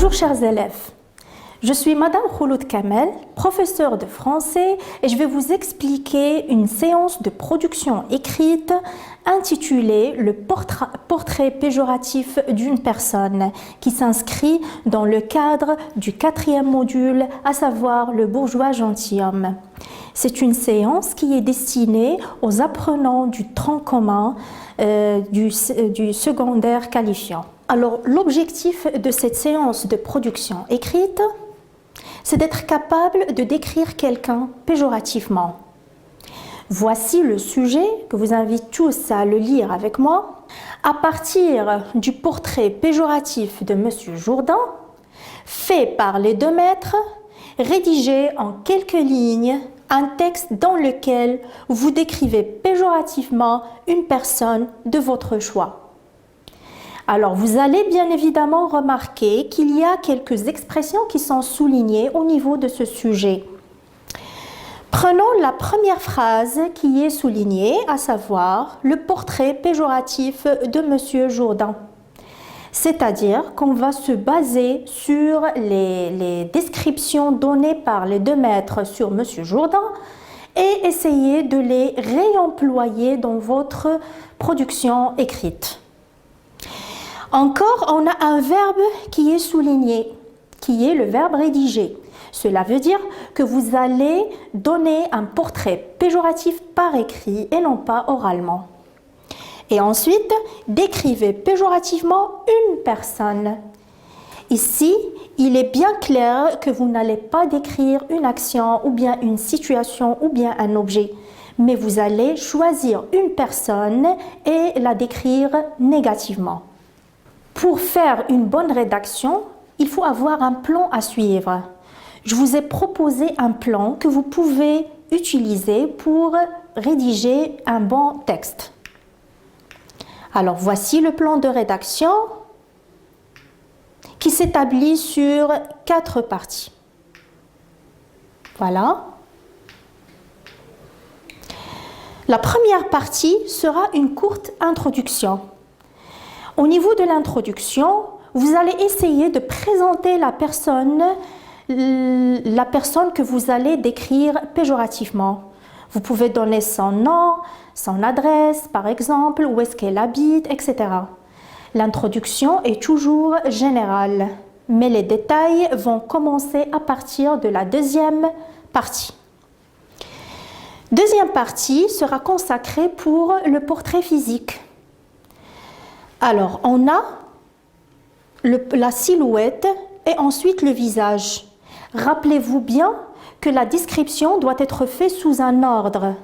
Bonjour chers élèves, je suis Madame Khouloud Kamel, professeure de français et je vais vous expliquer une séance de production écrite intitulée « Le portrait péjoratif d'une personne » qui s'inscrit dans le cadre du 4e module, à savoir le bourgeois gentilhomme. C'est une séance qui est destinée aux apprenants du tronc commun du secondaire qualifiant. Alors, l'objectif de cette séance de production écrite, c'est d'être capable de décrire quelqu'un péjorativement. Voici le sujet que vous invite tous à le lire avec moi. À partir du portrait péjoratif de M. Jourdain, fait par les 2 maîtres, rédigez en quelques lignes un texte dans lequel vous décrivez péjorativement une personne de votre choix. Alors, vous allez bien évidemment remarquer qu'il y a quelques expressions qui sont soulignées au niveau de ce sujet. Prenons la première phrase qui est soulignée, à savoir le portrait péjoratif de M. Jourdain. C'est-à-dire qu'on va se baser sur les descriptions données par les 2 maîtres sur M. Jourdain et essayer de les réemployer dans votre production écrite. Encore, on a un verbe qui est souligné, qui est le verbe rédiger. Cela veut dire que vous allez donner un portrait péjoratif par écrit et non pas oralement. Et ensuite, décrivez péjorativement une personne. Ici, il est bien clair que vous n'allez pas décrire une action ou bien une situation ou bien un objet, mais vous allez choisir une personne et la décrire négativement. Pour faire une bonne rédaction, il faut avoir un plan à suivre. Je vous ai proposé un plan que vous pouvez utiliser pour rédiger un bon texte. Alors, voici le plan de rédaction qui s'établit sur 4 parties. Voilà. La première partie sera une courte introduction. Au niveau de l'introduction, vous allez essayer de présenter la personne que vous allez décrire péjorativement. Vous pouvez donner son nom, son adresse, par exemple, où est-ce qu'elle habite, etc. L'introduction est toujours générale, mais les détails vont commencer à partir de la 2e partie. Deuxième partie sera consacrée pour le portrait physique. Alors, on a la silhouette et ensuite le visage. Rappelez-vous bien que la description doit être faite sous un ordre,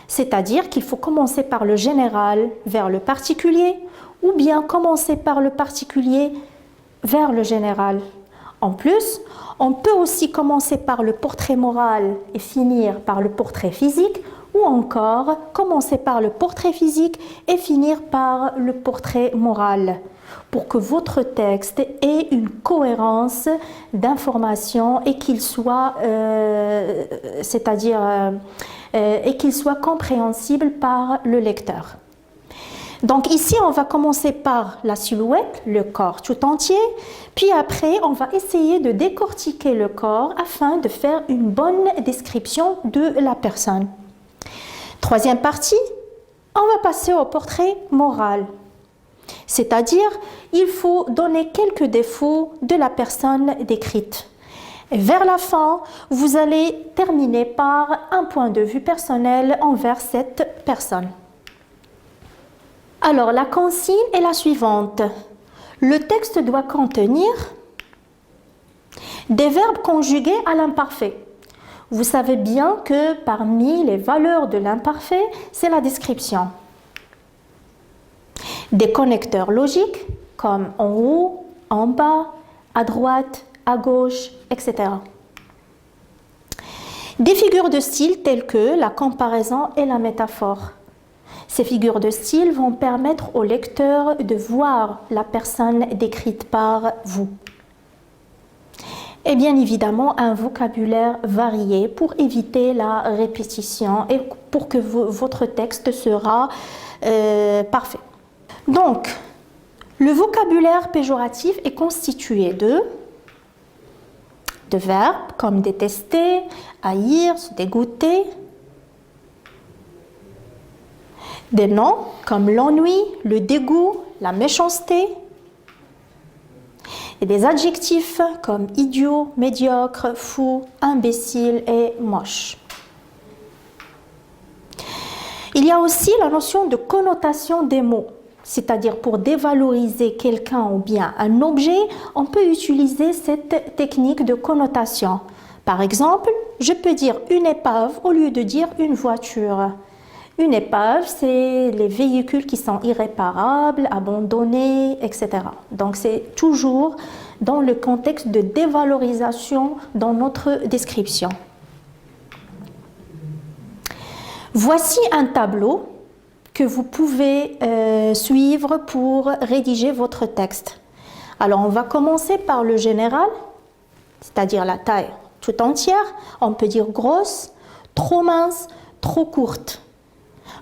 c'est-à-dire qu'il faut commencer par le général vers le particulier ou bien commencer par le particulier vers le général. En plus, on peut aussi commencer par le portrait moral et finir par le portrait physique, ou encore commencer par le portrait physique et finir par le portrait moral, pour que votre texte ait une cohérence d'information et qu'il soit, et qu'il soit compréhensible par le lecteur. Donc ici, on va commencer par la silhouette, le corps tout entier, puis après, on va essayer de décortiquer le corps afin de faire une bonne description de la personne. Troisième partie, on va passer au portrait moral. C'est-à-dire, il faut donner quelques défauts de la personne décrite. Et vers la fin, vous allez terminer par un point de vue personnel envers cette personne. Alors, la consigne est la suivante. Le texte doit contenir des verbes conjugués à l'imparfait. Vous savez bien que parmi les valeurs de l'imparfait, c'est la description. Des connecteurs logiques comme en haut, en bas, à droite, à gauche, etc. Des figures de style telles que la comparaison et la métaphore. Ces figures de style vont permettre au lecteur de voir la personne décrite par vous. Et bien évidemment, un vocabulaire varié pour éviter la répétition et pour que votre texte sera parfait. Donc, le vocabulaire péjoratif est constitué de de verbes comme détester, haïr, se dégoûter. Des noms comme l'ennui, le dégoût, la méchanceté. Et des adjectifs comme idiot, médiocre, fou, imbécile et moche. Il y a aussi la notion de connotation des mots, c'est-à-dire pour dévaloriser quelqu'un ou bien un objet, on peut utiliser cette technique de connotation. Par exemple, je peux dire une épave au lieu de dire une voiture. Une épave, c'est les véhicules qui sont irréparables, abandonnés, etc. Donc c'est toujours dans le contexte de dévalorisation dans notre description. Voici un tableau que vous pouvez suivre pour rédiger votre texte. Alors on va commencer par le général, c'est-à-dire la taille tout entière. On peut dire grosse, trop mince, trop courte.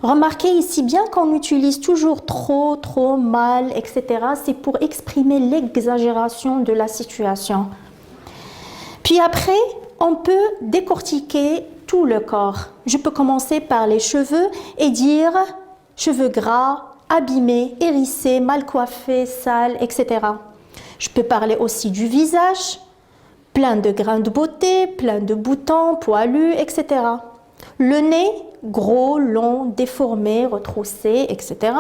Remarquez ici bien qu'on utilise toujours trop, mal, etc. C'est pour exprimer l'exagération de la situation. Puis après, on peut décortiquer tout le corps. Je peux commencer par les cheveux et dire cheveux gras, abîmés, hérissés, mal coiffés, sales, etc. Je peux parler aussi du visage, plein de grains de beauté, plein de boutons, poilus, etc. Le nez, gros, long, déformé, retroussé, etc.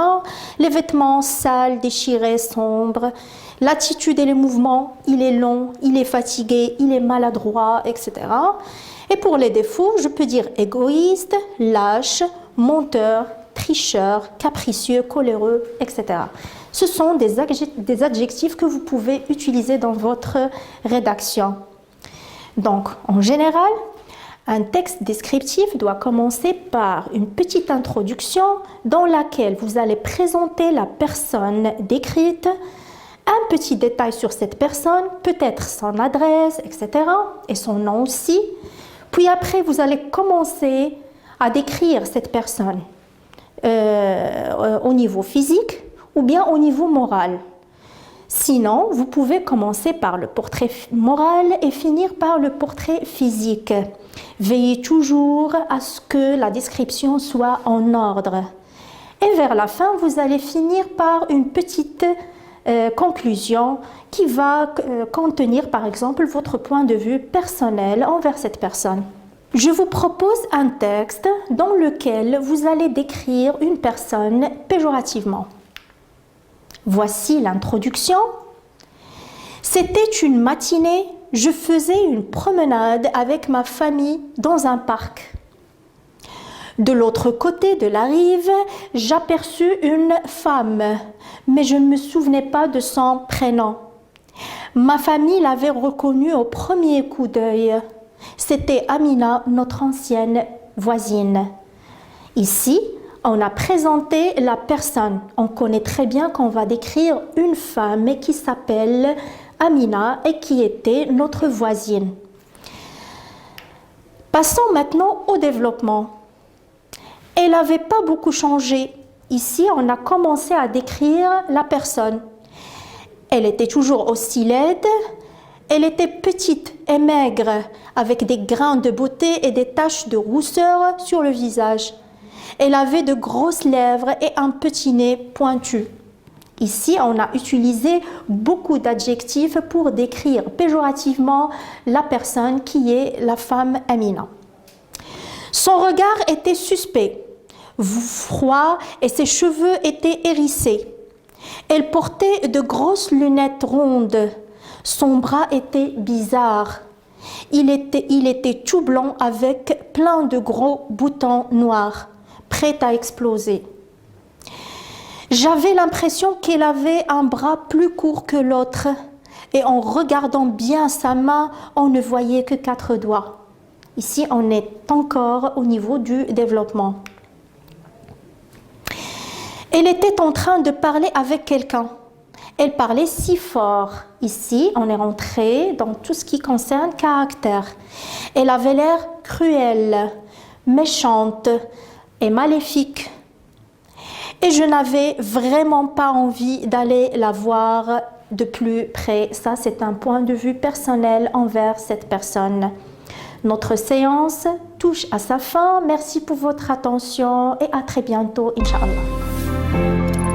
Les vêtements sales, déchirés, sombres. L'attitude et les mouvements, il est long, il est fatigué, il est maladroit, etc. Et pour les défauts, je peux dire égoïste, lâche, menteur, tricheur, capricieux, coléreux, etc. Ce sont des adjectifs que vous pouvez utiliser dans votre rédaction. Donc, en général, un texte descriptif doit commencer par une petite introduction dans laquelle vous allez présenter la personne décrite, un petit détail sur cette personne, peut-être son adresse, etc. et son nom aussi. Puis après, vous allez commencer à décrire cette personne au niveau physique ou bien au niveau moral. Sinon, vous pouvez commencer par le portrait moral et finir par le portrait physique. Veillez toujours à ce que la description soit en ordre. Et vers la fin, vous allez finir par une petite conclusion qui va contenir, par exemple, votre point de vue personnel envers cette personne. Je vous propose un texte dans lequel vous allez décrire une personne péjorativement. Voici l'introduction. C'était une matinée, je faisais une promenade avec ma famille dans un parc. De l'autre côté de la rive, j'aperçus une femme, mais je ne me souvenais pas de son prénom. Ma famille l'avait reconnue au premier coup d'œil. C'était Amina, notre ancienne voisine. Ici, on a présenté la personne. On connaît très bien qu'on va décrire une femme qui s'appelle Amina et qui était notre voisine. Passons maintenant au développement. Elle n'avait pas beaucoup changé. Ici, on a commencé à décrire la personne. Elle était toujours aussi laide. Elle était petite et maigre, avec des grains de beauté et des taches de rousseur sur le visage. Elle avait de grosses lèvres et un petit nez pointu. Ici, on a utilisé beaucoup d'adjectifs pour décrire péjorativement la personne qui est la femme Amina. Son regard était suspect, froid et ses cheveux étaient hérissés. Elle portait de grosses lunettes rondes. Son bras était bizarre. Il était tout blanc avec plein de gros boutons noirs, prêts à exploser. J'avais l'impression qu'elle avait un bras plus court que l'autre et en regardant bien sa main, on ne voyait que 4 doigts. Ici, on est encore au niveau du développement. Elle était en train de parler avec quelqu'un. Elle parlait si fort. Ici, on est rentré dans tout ce qui concerne caractère. Elle avait l'air cruelle, méchante et maléfique. Et je n'avais vraiment pas envie d'aller la voir de plus près. Ça, c'est un point de vue personnel envers cette personne. Notre séance touche à sa fin. Merci pour votre attention et à très bientôt, Inch'Allah.